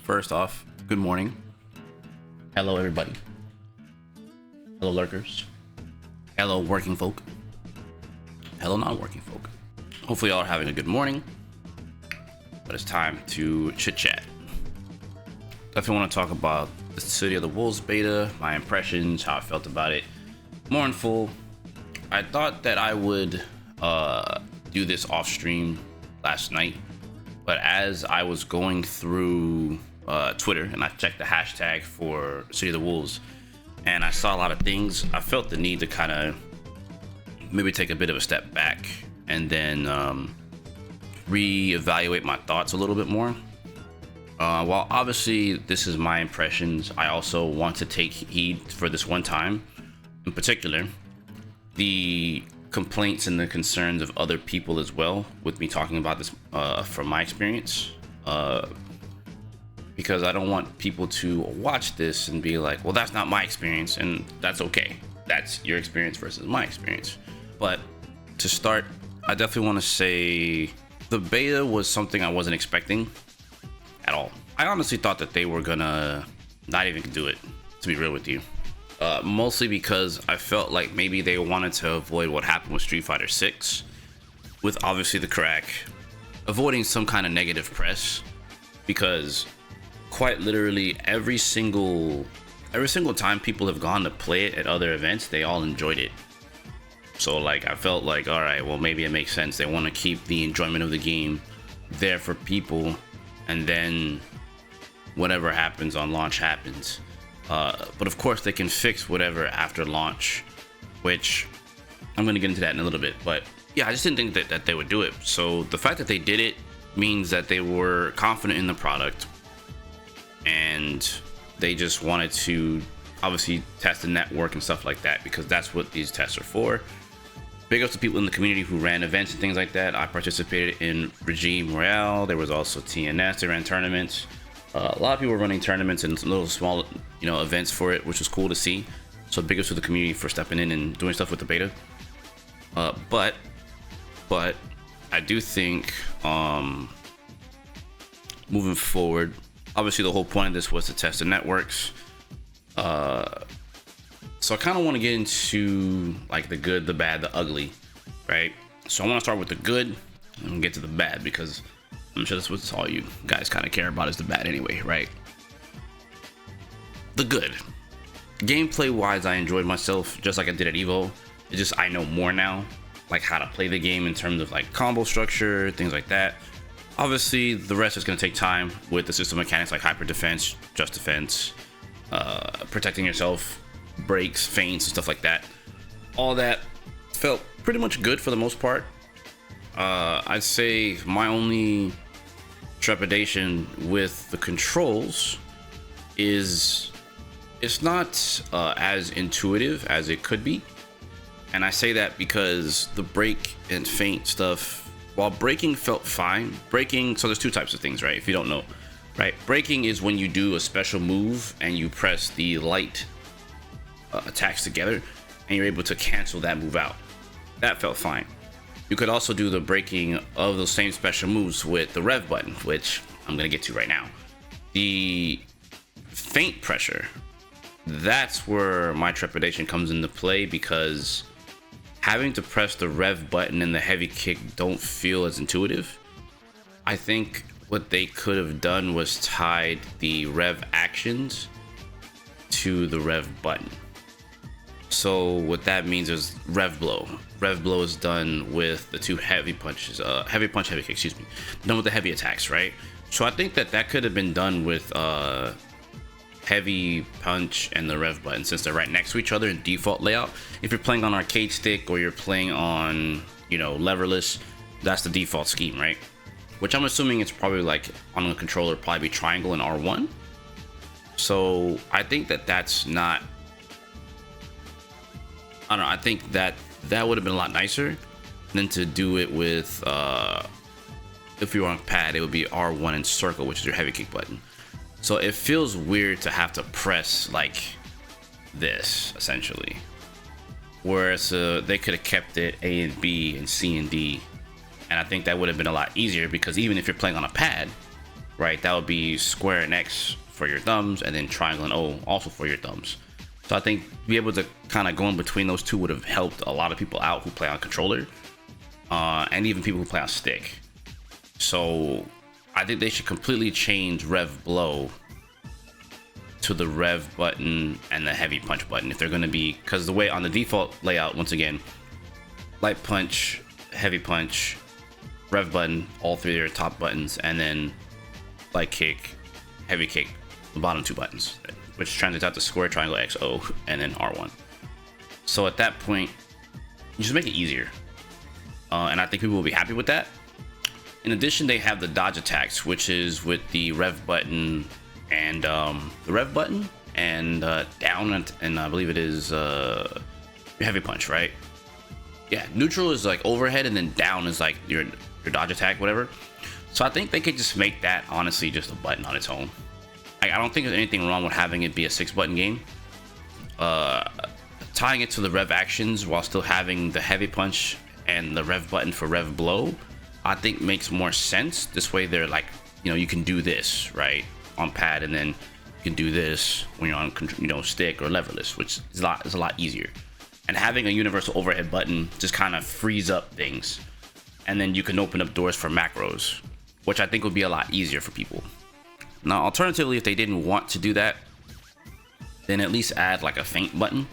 First off, good morning. Hello, everybody. Hello, lurkers. Hello, working folk. Hello, non-working folk. Hopefully, y'all are having a good morning. But it's time to chit-chat. Definitely want to talk about the City of the Wolves beta, my impressions, how I felt about it. More in full. I thought that I would do this off stream last night, but as I was going through Twitter and I checked the hashtag for City of the Wolves and I saw a lot of things, I felt the need to kind of maybe take a bit of a step back and then reevaluate my thoughts a little bit more. While obviously this is my impressions, I also want to take heed for this one time in particular the complaints and the concerns of other people as well with me talking about this from my experience, because I don't want people to watch this and be like, well, that's not my experience, and that's okay. That's your experience versus my experience. But to start, I definitely want to say the beta was something I wasn't expecting at all. I honestly thought that they were gonna not even do it, to be real with you. Mostly because I felt like maybe they wanted to avoid what happened with Street Fighter 6, with obviously the crack, avoiding some kind of negative press, because quite literally every single time people have gone to play it at other events, they all enjoyed it. So like I felt like, all right, well, maybe it makes sense. They want to keep the enjoyment of the game there for people, and then whatever happens on launch happens. But of course they can fix whatever after launch, which I'm going to get into that in a little bit. But yeah, I just didn't think that they would do it. So the fact that they did it means that they were confident in the product and they just wanted to obviously test the network and stuff like that, because that's what these tests are for. Big ups to people in the community who ran events and things like that. I participated in Regime Royale. There was also TNS. They ran tournaments. A lot of people were running tournaments and some little small, events for it, which was cool to see. So big ups to the community for stepping in and doing stuff with the beta. But I do think moving forward, obviously the whole point of this was to test the networks. So I kind of want to get into like the good, the bad, the ugly, right? So I want to start with the good and get to the bad, because I'm sure that's what all you guys kind of care about is the bad anyway, right? The good. Gameplay wise, I enjoyed myself just like I did at Evo. It's just I know more now, like how to play the game in terms of like combo structure, things like that. Obviously, the rest is going to take time with the system mechanics like hyper defense, just defense, protecting yourself, breaks, feints, and stuff like that. All that felt pretty much good for the most part. I'd say my only trepidation with the controls is it's not as intuitive as it could be. And I say that because the break and feint stuff, while breaking felt fine, so there's two types of things, right? If you don't know, right? Breaking is when you do a special move and you press the light attacks together and you're able to cancel that move out. That felt fine. You could also do the breaking of those same special moves with the rev button, which I'm going to get to right now. The feint pressure, that's where my trepidation comes into play, because having to press the rev button and the heavy kick don't feel as intuitive. I think what they could have done was tied the rev actions to the rev button. So what that means is rev blow. Rev blow is done with the two heavy punches, heavy punch, heavy kick, done with the heavy attacks, right? So I think that could have been done with heavy punch and the rev button, since they're right next to each other in default layout. If you're playing on arcade stick or you're playing on, leverless, that's the default scheme, right? Which I'm assuming it's probably like on the controller, probably be triangle and R1. So I think that's not, I don't know, I think that would have been a lot nicer than to do it with, if you were on pad, it would be R1 and circle, which is your heavy kick button. So it feels weird to have to press like this, essentially. Whereas they could have kept it A and B and C and D. And I think that would have been a lot easier, because even if you're playing on a pad, right? That would be square and X for your thumbs, and then triangle and O also for your thumbs. So I think be able to kind of go in between those two would have helped a lot of people out who play on controller, and even people who play on stick. So I think they should completely change Rev Blow to the Rev button and the heavy punch button if they're going to be, because the way on the default layout, once again, light punch, heavy punch, Rev button, all three are top buttons, and then light kick, heavy kick, the bottom two buttons, which translates out to square, triangle, X, O, and then R1. So at that point, you just make it easier, and I think people will be happy with that. In addition, they have the dodge attacks, which is with the Rev button and down, and I believe it is your heavy punch, right? Yeah, neutral is like overhead, and then down is like your dodge attack, whatever. So I think they could just make that honestly just a button on its own. Like, I don't think there's anything wrong with having it be a 6-button game. Tying it to the Rev actions while still having the heavy punch and the Rev button for Rev Blow, I think makes more sense. This way they're like, you know, you can do this right on pad, and then you can do this when you're on, you know, stick or leverless, which is a lot easier. And having a universal overhead button just kind of frees up things, and then you can open up doors for macros, which I think would be a lot easier for people. Now, alternatively, if they didn't want to do that, then at least add like a feint button,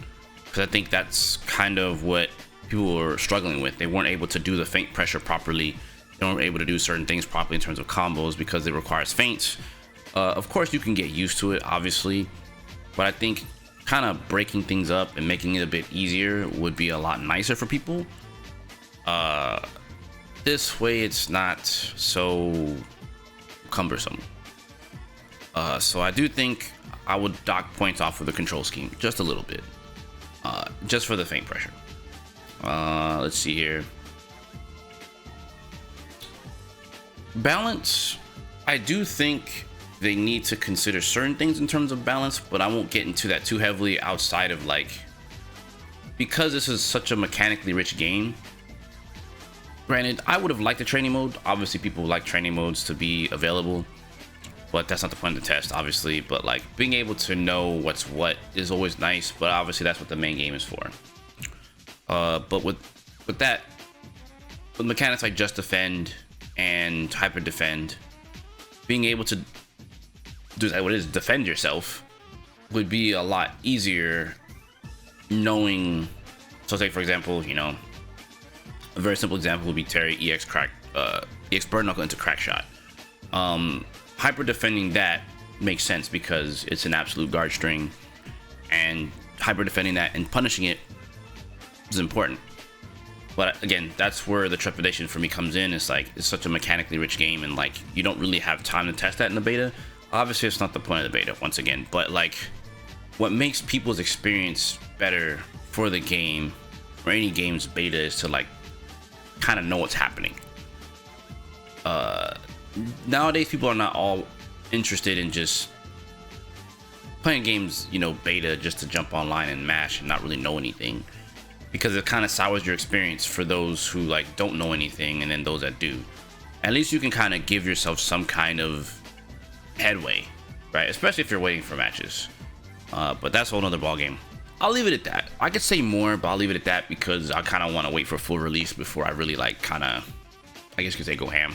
because I think that's kind of what people were struggling with. They weren't able to do the feint pressure properly. They weren't able to do certain things properly in terms of combos because it requires feints. Of course, you can get used to it, obviously, but I think kind of breaking things up and making it a bit easier would be a lot nicer for people. This way, it's not so cumbersome. So I do think I would dock points off of the control scheme just a little bit, just for the feint pressure. Let's see here. Balance, I do think they need to consider certain things in terms of balance, but I won't get into that too heavily outside of like, because this is such a mechanically rich game. Granted, I would have liked the training mode. Obviously, people like training modes to be available, but that's not the point of the test, obviously. But like, being able to know what's what is always nice, but obviously that's what the main game is for. But with that, with mechanics like just defend and hyper defend, being able to do what it is, defend yourself, would be a lot easier knowing. So say for example, you know, a very simple example would be Terry EX burn knuckle into crack shot. Hyper defending that makes sense because it's an absolute guard string, and hyper defending that and punishing it is important. But again, that's where the trepidation for me comes in. It's like, it's such a mechanically rich game, and like, you don't really have time to test that in the beta. Obviously, it's not the point of the beta, once again, but like, what makes people's experience better for the game or any game's beta is to like kind of know what's happening. Nowadays, people are not all interested in just playing games, you know, beta just to jump online and mash and not really know anything, because it kind of sours your experience for those who like don't know anything, and then those that do. At least you can kind of give yourself some kind of headway, right? Especially if you're waiting for matches. But that's a whole nother ball game. I'll leave it at that. I could say more, but I'll leave it at that because I kind of want to wait for full release before I really like kind of, I guess you could say, go ham.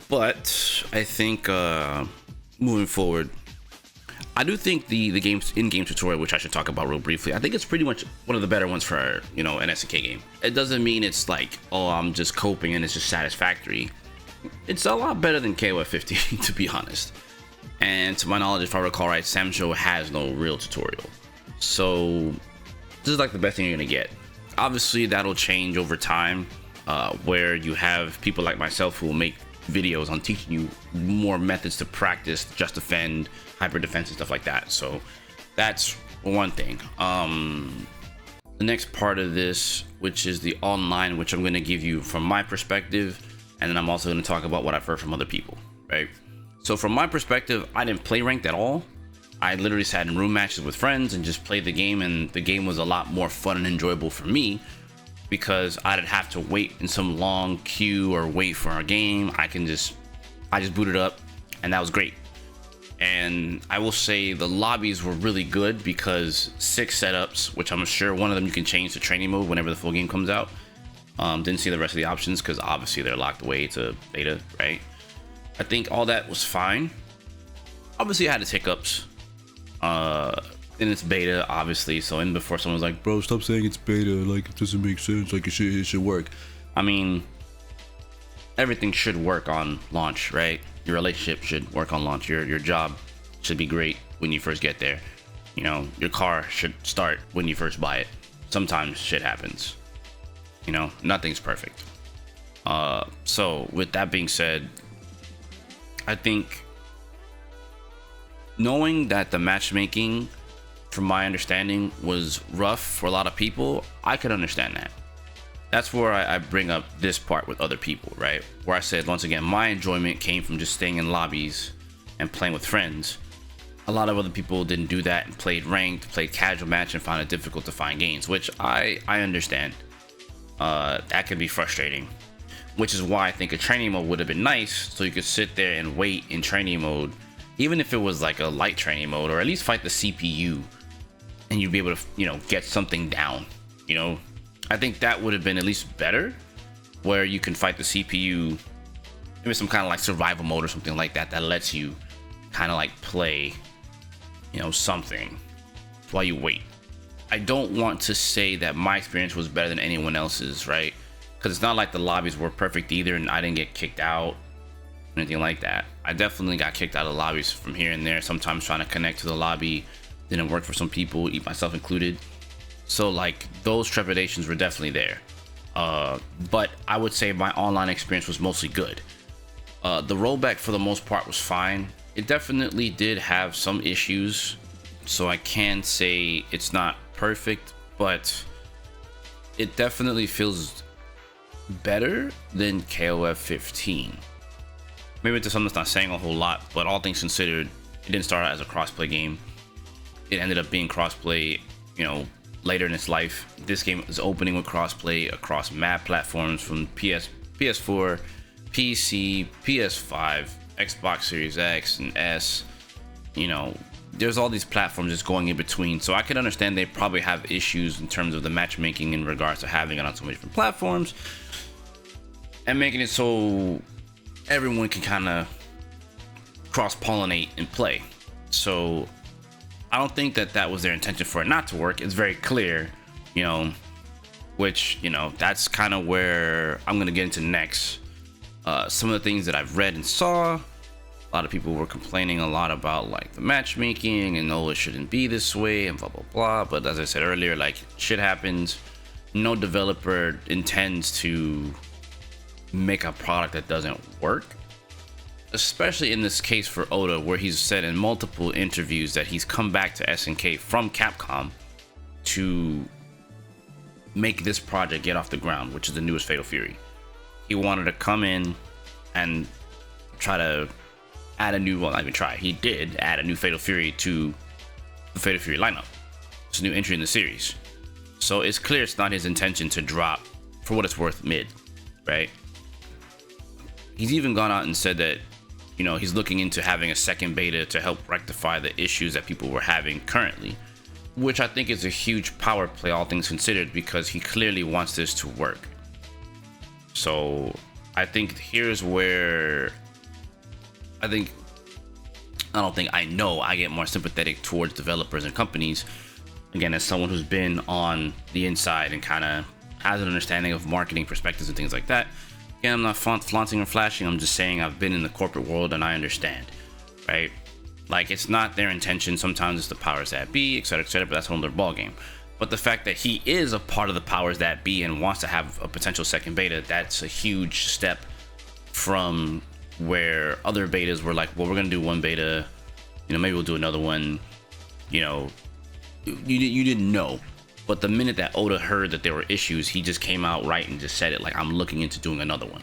But I think moving forward, I do think the game's in-game tutorial, which I should talk about real briefly, I think it's pretty much one of the better ones for, you know, an SNK game. It doesn't mean it's like, oh, I'm just coping and it's just satisfactory. It's a lot better than KOF 15, to be honest. And to my knowledge, if I recall right, Samsho has no real tutorial. So this is like the best thing you're gonna get. Obviously, that'll change over time, where you have people like myself who will make videos on teaching you more methods to practice just defend, hyper defense, and stuff like that. So that's one thing. The next part of this, which is the online, which I'm going to give you from my perspective, and then I'm also going to talk about what I've heard from other people, right? So from my perspective, I didn't play ranked at all. I literally sat in room matches with friends and just played the game, and the game was a lot more fun and enjoyable for me because I didn't have to wait in some long queue or wait for a game. I I just booted up, and that was great. And I will say the lobbies were really good because 6 setups, which I'm sure one of them you can change to training mode whenever the full game comes out. Didn't see the rest of the options because obviously they're locked away to beta, right? I think all that was fine. Obviously, I had its hiccups. In its beta, obviously. So in before someone's like, bro, stop saying it's beta. Like, it doesn't make sense. Like, it should work. I mean, everything should work on launch, right? Your relationship should work on launch. Your job should be great when you first get there. You know, your car should start when you first buy it. Sometimes shit happens. You know, nothing's perfect. So with that being said, I think knowing that the matchmaking, from my understanding, was rough for a lot of people, I could understand that. That's where I bring up this part with other people, right? Where I said, once again, my enjoyment came from just staying in lobbies and playing with friends. A lot of other people didn't do that and played ranked, played casual match, and found it difficult to find gains, which I understand. That could be frustrating, which is why I think a training mode would have been nice, so you could sit there and wait in training mode, even if it was like a light training mode, or at least fight the CPU, and you'd be able to, you know, get something down. You know, I think that would have been at least better, where you can fight the CPU, maybe some kind of like survival mode or something like that, that lets you kind of like play, you know, something while you wait. I don't want to say that my experience was better than anyone else's, right? Because it's not like the lobbies were perfect either, and I didn't get kicked out or anything like that. I definitely got kicked out of lobbies from here and there. Sometimes trying to connect to the lobby didn't work for some people, myself included. So like those trepidations were definitely there. But I would say my online experience was mostly good. The rollback for the most part was fine. It definitely did have some issues, so I can say it's not perfect, but it definitely feels better than KOF 15. Maybe it's something that's not saying a whole lot, but all things considered, it didn't start out as a crossplay game. It ended up being crossplay, you know, later in its life. This game is opening with crossplay across map platforms from PS4, PC, PS5, Xbox Series X and S. You know, there's all these platforms just going in between, so I can understand they probably have issues in terms of the matchmaking in regards to having it on so many different platforms and making it so everyone can kind of cross-pollinate and play. So I don't think that that was their intention for it not to work. It's very clear, you know, which, you know, that's kind of where I'm going to get into next. Some of the things that I've read and saw, a lot of people were complaining a lot about like the matchmaking and no, it shouldn't be this way and blah, blah, blah. But as I said earlier, like shit happens. No developer intends to make a product that doesn't work. Especially in this case for Oda, where he's said in multiple interviews that he's come back to SNK from Capcom to make this project get off the ground, which is the newest Fatal Fury. He wanted to come in and try to add a new, well, not even try, he did add a new Fatal Fury to the Fatal Fury lineup. It's a new entry in the series. So it's clear it's not his intention to drop, for what it's worth, mid, right? He's even gone out and said that, you know, he's looking into having a second beta to help rectify the issues that people were having currently, which I think is a huge power play, all things considered, because he clearly wants this to work. So I think here's where I know I get more sympathetic towards developers and companies. Again, as someone who's been on the inside and kind of has an understanding of marketing perspectives and things like that. Again, I'm not flaunting or flashing. I'm just saying I've been in the corporate world and I understand, right? Like, it's not their intention. Sometimes it's the powers that be, etc., but that's a whole other ballgame. But the fact that he is a part of the powers that be and wants to have a potential second beta, that's a huge step from where other betas were like, well, we're going to do one beta, you know, maybe we'll do another one, you know, you didn't know. But the minute that Oda heard that there were issues, he just came out right and just said it, like, I'm looking into doing another one.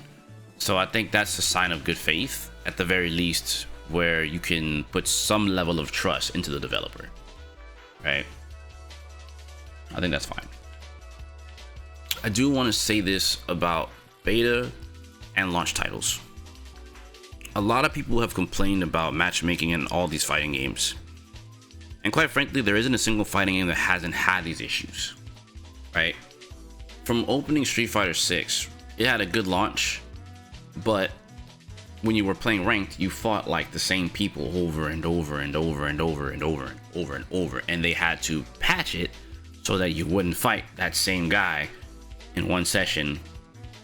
So I think that's a sign of good faith, at the very least, where you can put some level of trust into the developer, right? I think that's fine. I do want to say this about beta and launch titles. a lot of people have complained about matchmaking in all these fighting games. And quite frankly, there isn't a single fighting game that hasn't had these issues, right? From opening Street Fighter 6, it had a good launch, but when you were playing ranked, you fought like the same people over and over and over and over and over and over and over, and they had to patch it so that you wouldn't fight that same guy in one session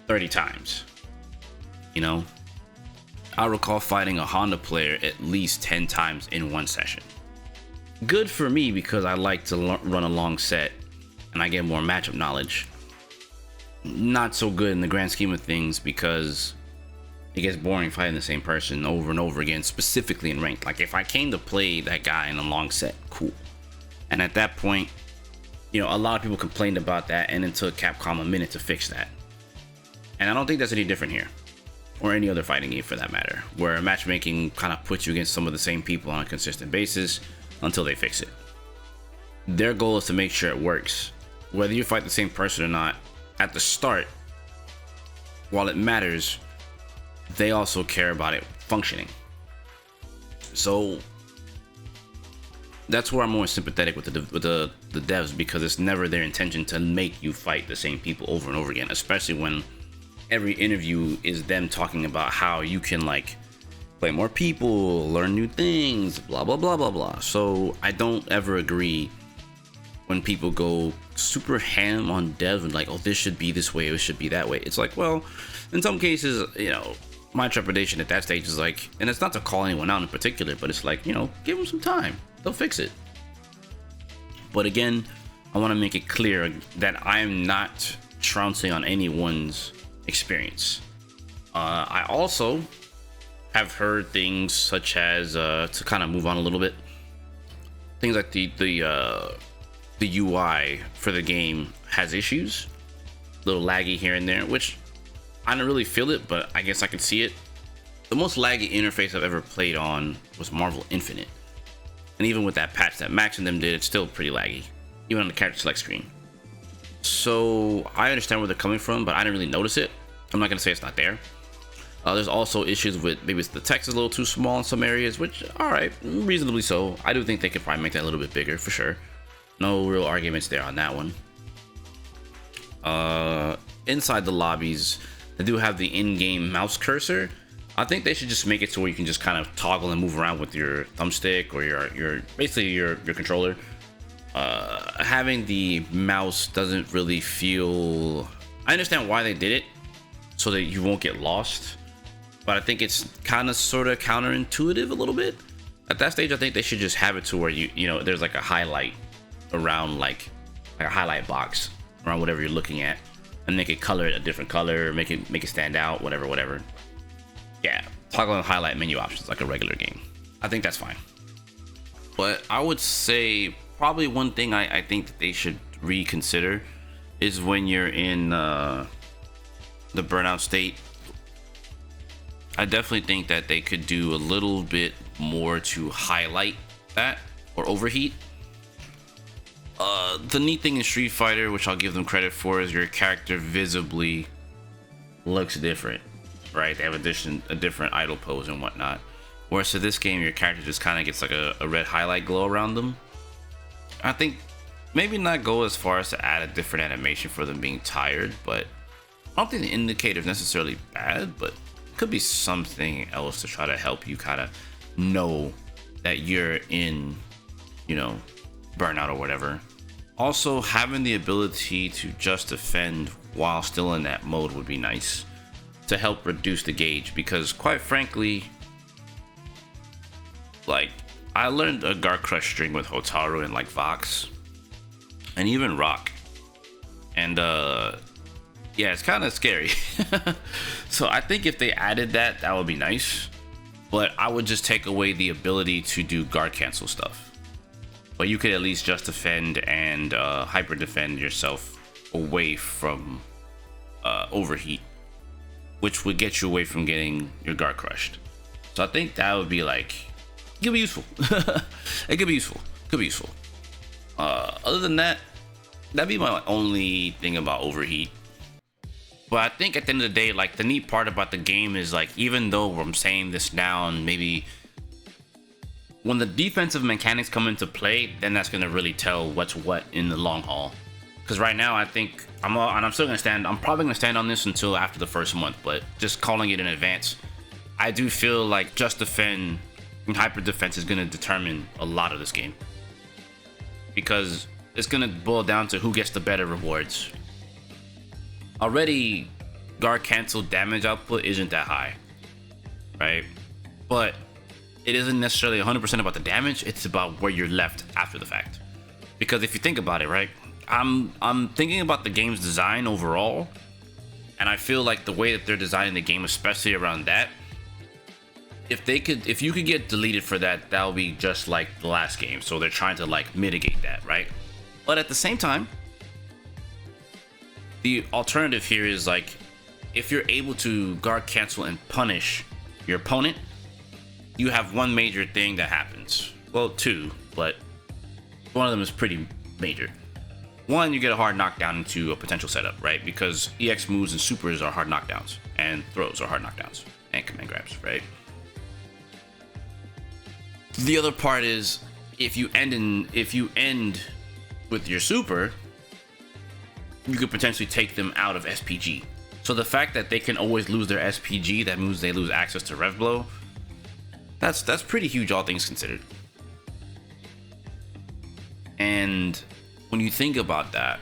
30 times. You know, I recall fighting a Honda player at least 10 times in one session. Good for me because I like to run a long set and I get more matchup knowledge. Not so good in the grand scheme of things because it gets boring fighting the same person over and over again, specifically in ranked. Like if I came to play that guy in a long set, cool. And at that point, you know, a lot of people complained about that, and it took Capcom a minute to fix that. And I don't think that's any different here, or any other fighting game for that matter, where matchmaking kind of puts you against some of the same people on a consistent basis until they fix it. Their goal is to make sure it works. Whether you fight the same person or not, at the start, while it matters, they also care about it functioning. So that's where I'm more sympathetic with the devs, because it's never their intention to make you fight the same people over and over again, especially when every interview is them talking about how you can like play more people, learn new things, blah blah blah blah blah. So I don't ever agree when people go super ham on devs and like, oh, this should be this way, it should be that way. It's like, well, in some cases, you know, my trepidation at that stage is like, and it's not to call anyone out in particular, but it's like, you know, give them some time, they'll fix it. But again, I want to make it clear that I am not trouncing on anyone's experience. I also have heard things such as, to kind of move on a little bit, things like the UI for the game has issues, a little laggy here and there, which I don't really feel it, but I guess I can see it. The most laggy interface I've ever played on was Marvel Infinite, and even with that patch that Max and them did, it's still pretty laggy, even on the character select screen. So I understand where they're coming from, but I didn't really notice it. I'm not gonna say it's not there. There's also issues with maybe the text is a little too small in some areas, which, all right, reasonably so. I do think they could probably make that a little bit bigger for sure. No real arguments there on that one. Inside the lobbies, they do have the in-game mouse cursor. I think they should just make it so where you can just kind of toggle and move around with your thumbstick or your basically your controller. Having the mouse doesn't really feel... I understand why they did it, so that you won't get lost, but I think it's kind of sort of counterintuitive a little bit. At that stage, I think they should just have it to where you know, there's like a highlight around like a highlight box around whatever you're looking at, and make it color it a different color, make it stand out, whatever. Yeah, toggle and highlight menu options like a regular game. I think that's fine. But I would say probably one thing I think that they should reconsider is when you're in the burnout state. I definitely think that they could do a little bit more to highlight that, or overheat. The neat thing in Street Fighter, which I'll give them credit for, is your character visibly looks different, right? They have a different idle pose and whatnot. Whereas to this game, your character just kind of gets like a red highlight glow around them. I think maybe not go as far as to add a different animation for them being tired, but I don't think the indicator is necessarily bad, but it could be something else to try to help you kind of know that you're in, you know, burnout or whatever. Also, having the ability to just defend while still in that mode would be nice to help reduce the gauge, because quite frankly, like, I learned a guard crush string with Hotaru and like Vox and even Rock, and yeah, it's kind of scary. So I think if they added that, that would be nice, but I would just take away the ability to do guard cancel stuff. But you could at least just defend and hyper defend yourself away from overheat, which would get you away from getting your guard crushed. So I think that would be like, it could be useful. It could be useful. Could be useful. Other than that, that'd be my only thing about overheat. But I think at the end of the day, like, the neat part about the game is, like, even though I'm saying this now, and maybe when the defensive mechanics come into play, then that's going to really tell what's what in the long haul. Because right now, I think I'm still going to stand. I'm probably going to stand on this until after the first month, but just calling it in advance, I do feel like just defend and hyper defense is going to determine a lot of this game, because it's going to boil down to who gets the better rewards. Already, guard cancel damage output isn't that high, right? But it isn't necessarily 100% about the damage. It's about where you're left after the fact. Because if you think about it, right? I'm thinking about the game's design overall, and I feel like the way that they're designing the game, especially around that, if you could get deleted for that, that'll be just like the last game. So they're trying to like mitigate that, right? But at the same time, the alternative here is like, if you're able to guard cancel and punish your opponent, you have one major thing that happens. Well, two, but one of them is pretty major. One, you get a hard knockdown into a potential setup, right? Because EX moves and supers are hard knockdowns, and throws are hard knockdowns, and command grabs, right? The other part is, if you end with your super, you could potentially take them out of SPG. So the fact that they can always lose their SPG, that means they lose access to Rev Blow. That's pretty huge, all things considered. And when you think about that,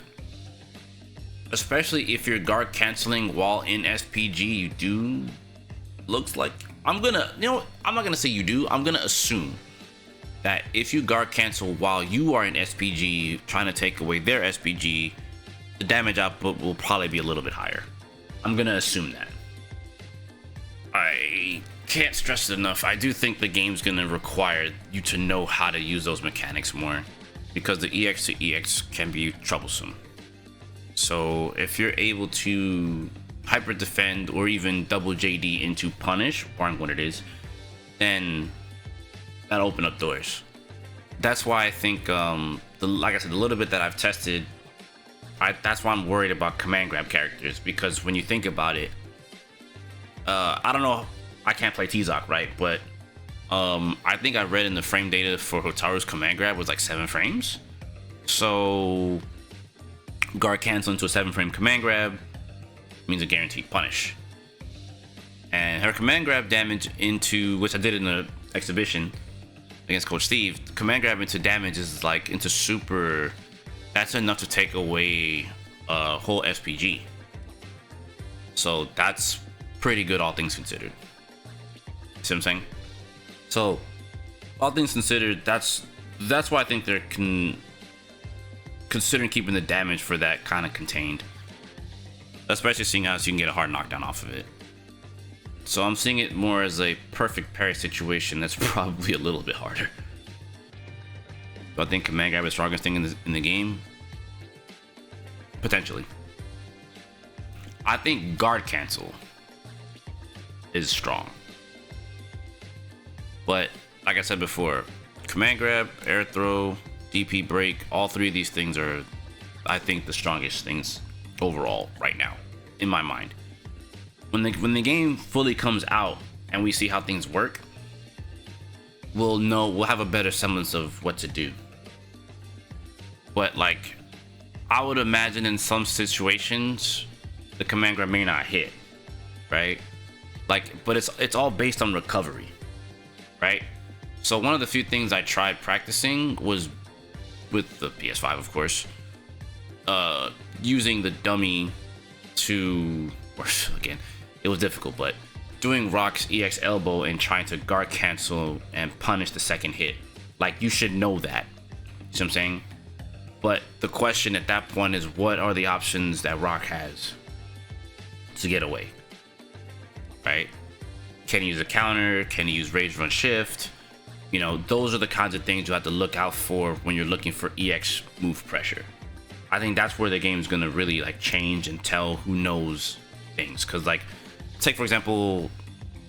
especially if you're guard canceling while in SPG, you do, looks like, I'm not gonna say you do, I'm gonna assume that if you guard cancel while you are in SPG trying to take away their SPG, the damage output will probably be a little bit higher. I'm gonna assume that. I can't stress it enough. I do think the game's gonna require you to know how to use those mechanics more, because the EX to EX can be troublesome. So if you're able to hyper defend or even double JD into punish, barring what it is, then that'll open up doors. That's why I think, like I said, the little bit that I've tested, that's why I'm worried about command grab characters, because when you think about it, I don't know, I can't play T-Zoc, right? But I think I read in the frame data for Hotaru's command grab was like 7 frames. So guard cancel into a 7-frame command grab means a guaranteed punish. And her command grab damage into, which I did in the exhibition against Coach Steve, command grab into damage is like into super. That's enough to take away a whole SPG. So that's pretty good, all things considered. See what I'm saying? So, all things considered, that's why I think they're considering keeping the damage for that kind of contained. Especially seeing as you can get a hard knockdown off of it. So I'm seeing it more as a perfect parry situation that's probably a little bit harder. Do I think command grab is the strongest thing in the game? Potentially. I think guard cancel is strong. But like I said before, command grab, air throw, DP break, all three of these things are, I think, the strongest things overall right now, in my mind. When the game fully comes out and we see how things work, we'll have a better semblance of what to do. But like, I would imagine in some situations the command grab may not hit, right? Like, but it's all based on recovery, right? So one of the few things I tried practicing was with the PS5, of course, using the dummy to, or again, it was difficult, but doing Rock's EX elbow and trying to guard cancel and punish the second hit. Like, you should know that. You see what I'm saying? But the question at that point is, what are the options that Rock has to get away? Right? Can he use a counter? Can he use rage run shift? You know, those are the kinds of things you have to look out for when you're looking for EX move pressure. I think that's where the game's gonna really like change and tell who knows things. Cause like, take for example,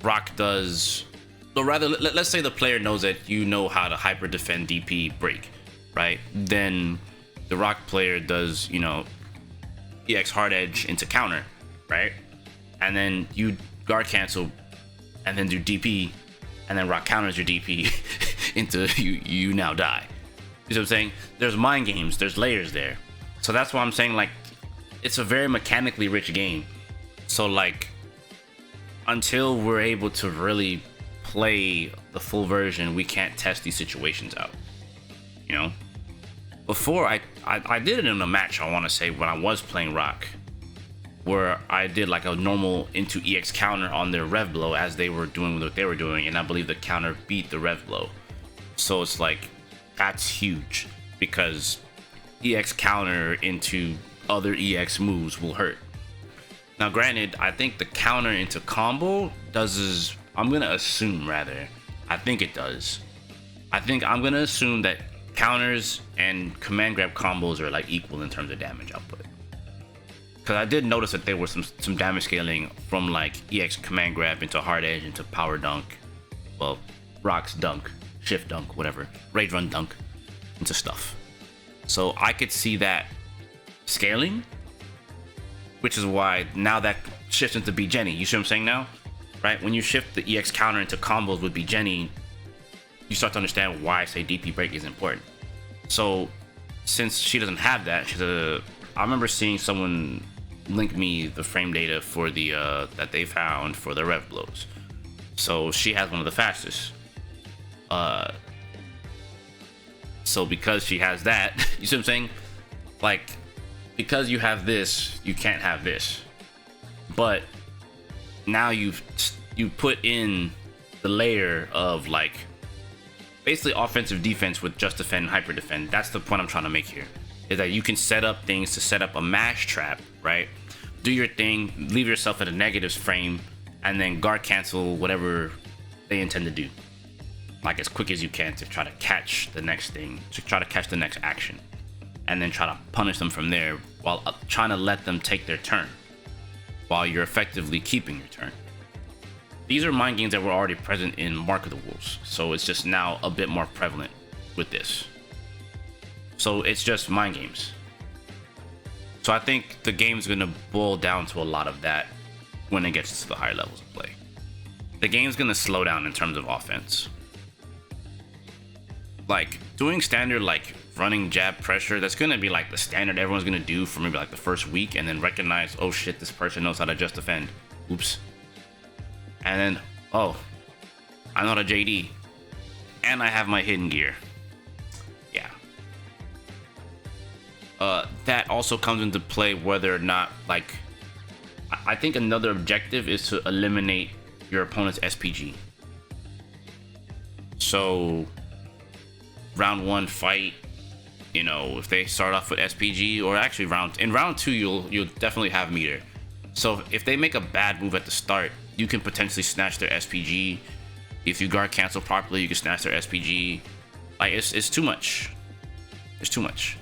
Rock does, or rather, let's say the player knows that you know how to hyper defend DP break, right? Then the Rock player does, you know, EX hard edge into counter. right? And then you guard cancel, and then do DP, and then rock counters your DP into you now die. You see what I'm saying? There's mind games, there's layers there. So that's why I'm saying, like, it's a very mechanically rich game. So like, until we're able to really play the full version, we can't test these situations out. You know? Before I did it in a match, I want to say, when I was playing Rock, where I did like a normal into EX counter on their rev blow as they were doing what they were doing, and I believe the counter beat the rev blow. So it's like, that's huge, because EX counter into other EX moves will hurt. Now granted, I think the counter into combo does, I'm gonna assume rather, I think it does. I'm gonna assume that counters and command grab combos are like equal in terms of damage output. Because I did notice that there was some damage scaling from like EX command grab into hard edge into power dunk, well, Rock's dunk, shift dunk, whatever, rage run dunk, into stuff. So I could see that scaling, which is why now that shifts into B Jenny. You see what I'm saying now? Right? When you shift the EX counter into combos with B Jenny, you start to understand why I say DP break is important. So since she doesn't have that, I remember seeing someone link me the frame data for the that they found for the rev blows. So she has one of the fastest. So because she has that, you see what I'm saying? Like, because you have this, you can't have this. But now you put in the layer of like basically offensive defense with just defend and hyper defend. That's the point I'm trying to make here, is that you can set up things to set up a mash trap, right? Do your thing, leave yourself at a negatives frame, and then guard cancel whatever they intend to do, like as quick as you can, to try to catch the next thing, to try to catch the next action, and then try to punish them from there while trying to let them take their turn while you're effectively keeping your turn. These are mind games that were already present in Mark of the Wolves, so it's just now a bit more prevalent with this. So it's just mind games. So I think the game's gonna boil down to a lot of that when it gets to the higher levels of play. The game's gonna slow down in terms of offense. Like, doing standard, like, running jab pressure, that's gonna be like the standard everyone's gonna do for maybe like the first week, and then recognize, oh shit, this person knows how to just defend. Oops. And then, oh, I'm not a JD, and I have my hidden gear. Yeah. That also comes into play whether or not, like, I think another objective is to eliminate your opponent's SPG. So, round one fight, you know, if they start off with SPG, or actually in round two, you'll definitely have meter. So if they make a bad move at the start, you can potentially snatch their SPG. If you guard cancel properly, you can snatch their SPG. Like, it's too much. It's too much.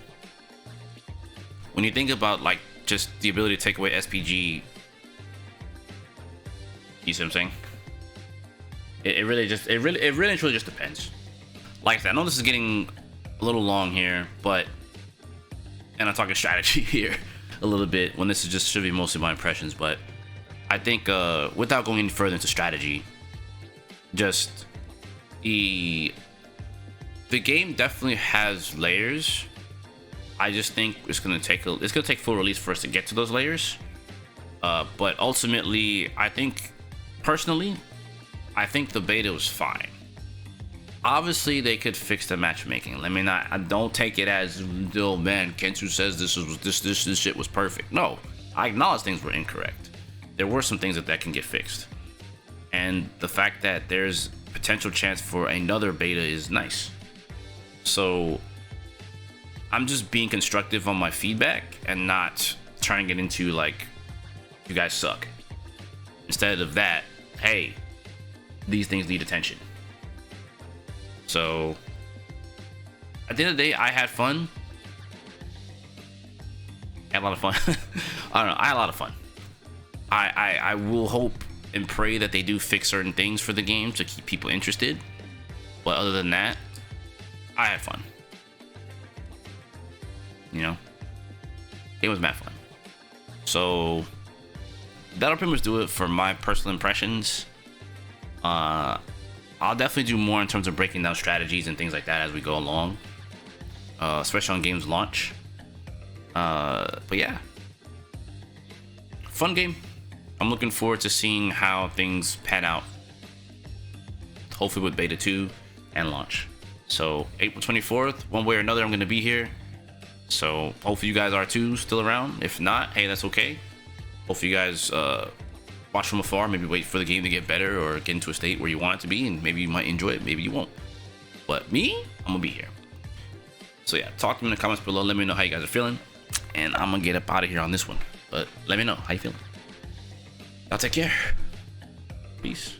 When you think about like just the ability to take away SPG, you see what I'm saying? It really and truly just depends. Like I said, I know this is getting a little long here, but, and I'm talking strategy here a little bit, when this is just should be mostly my impressions, but I think without going any further into strategy, just the game definitely has layers. I just think it's gonna take full release for us to get to those layers. But ultimately, I think personally, I think the beta was fine. Obviously, they could fix the matchmaking. I don't take it as, oh man, Kensou says this shit was perfect. No, I acknowledge things were incorrect. There were some things that can get fixed, and the fact that there's potential chance for another beta is nice. So I'm just being constructive on my feedback and not trying to get into like, you guys suck. Instead of that, hey, these things need attention. So at the end of the day, I had fun. I had a lot of fun. I don't know. I had a lot of fun. I will hope and pray that they do fix certain things for the game to keep people interested. But other than that, I had fun. You know, it was mad fun. So that'll pretty much do it for my personal impressions. I'll definitely do more in terms of breaking down strategies and things like that as we go along, especially on games launch. But yeah, fun game. I'm looking forward to seeing how things pan out, hopefully with beta 2 and launch. So April 24th, one way or another, I'm going to be here. So hopefully you guys are too, still around. If not, hey, that's okay. Hopefully you guys watch from afar, maybe wait for the game to get better or get into a state where you want it to be, and maybe you might enjoy it, maybe you won't. But me, I'm gonna be here. So yeah, talk to me in the comments below. Let me know how you guys are feeling, and I'm gonna get up out of here on this one. But let me know how you feeling. Y'all take care. Peace.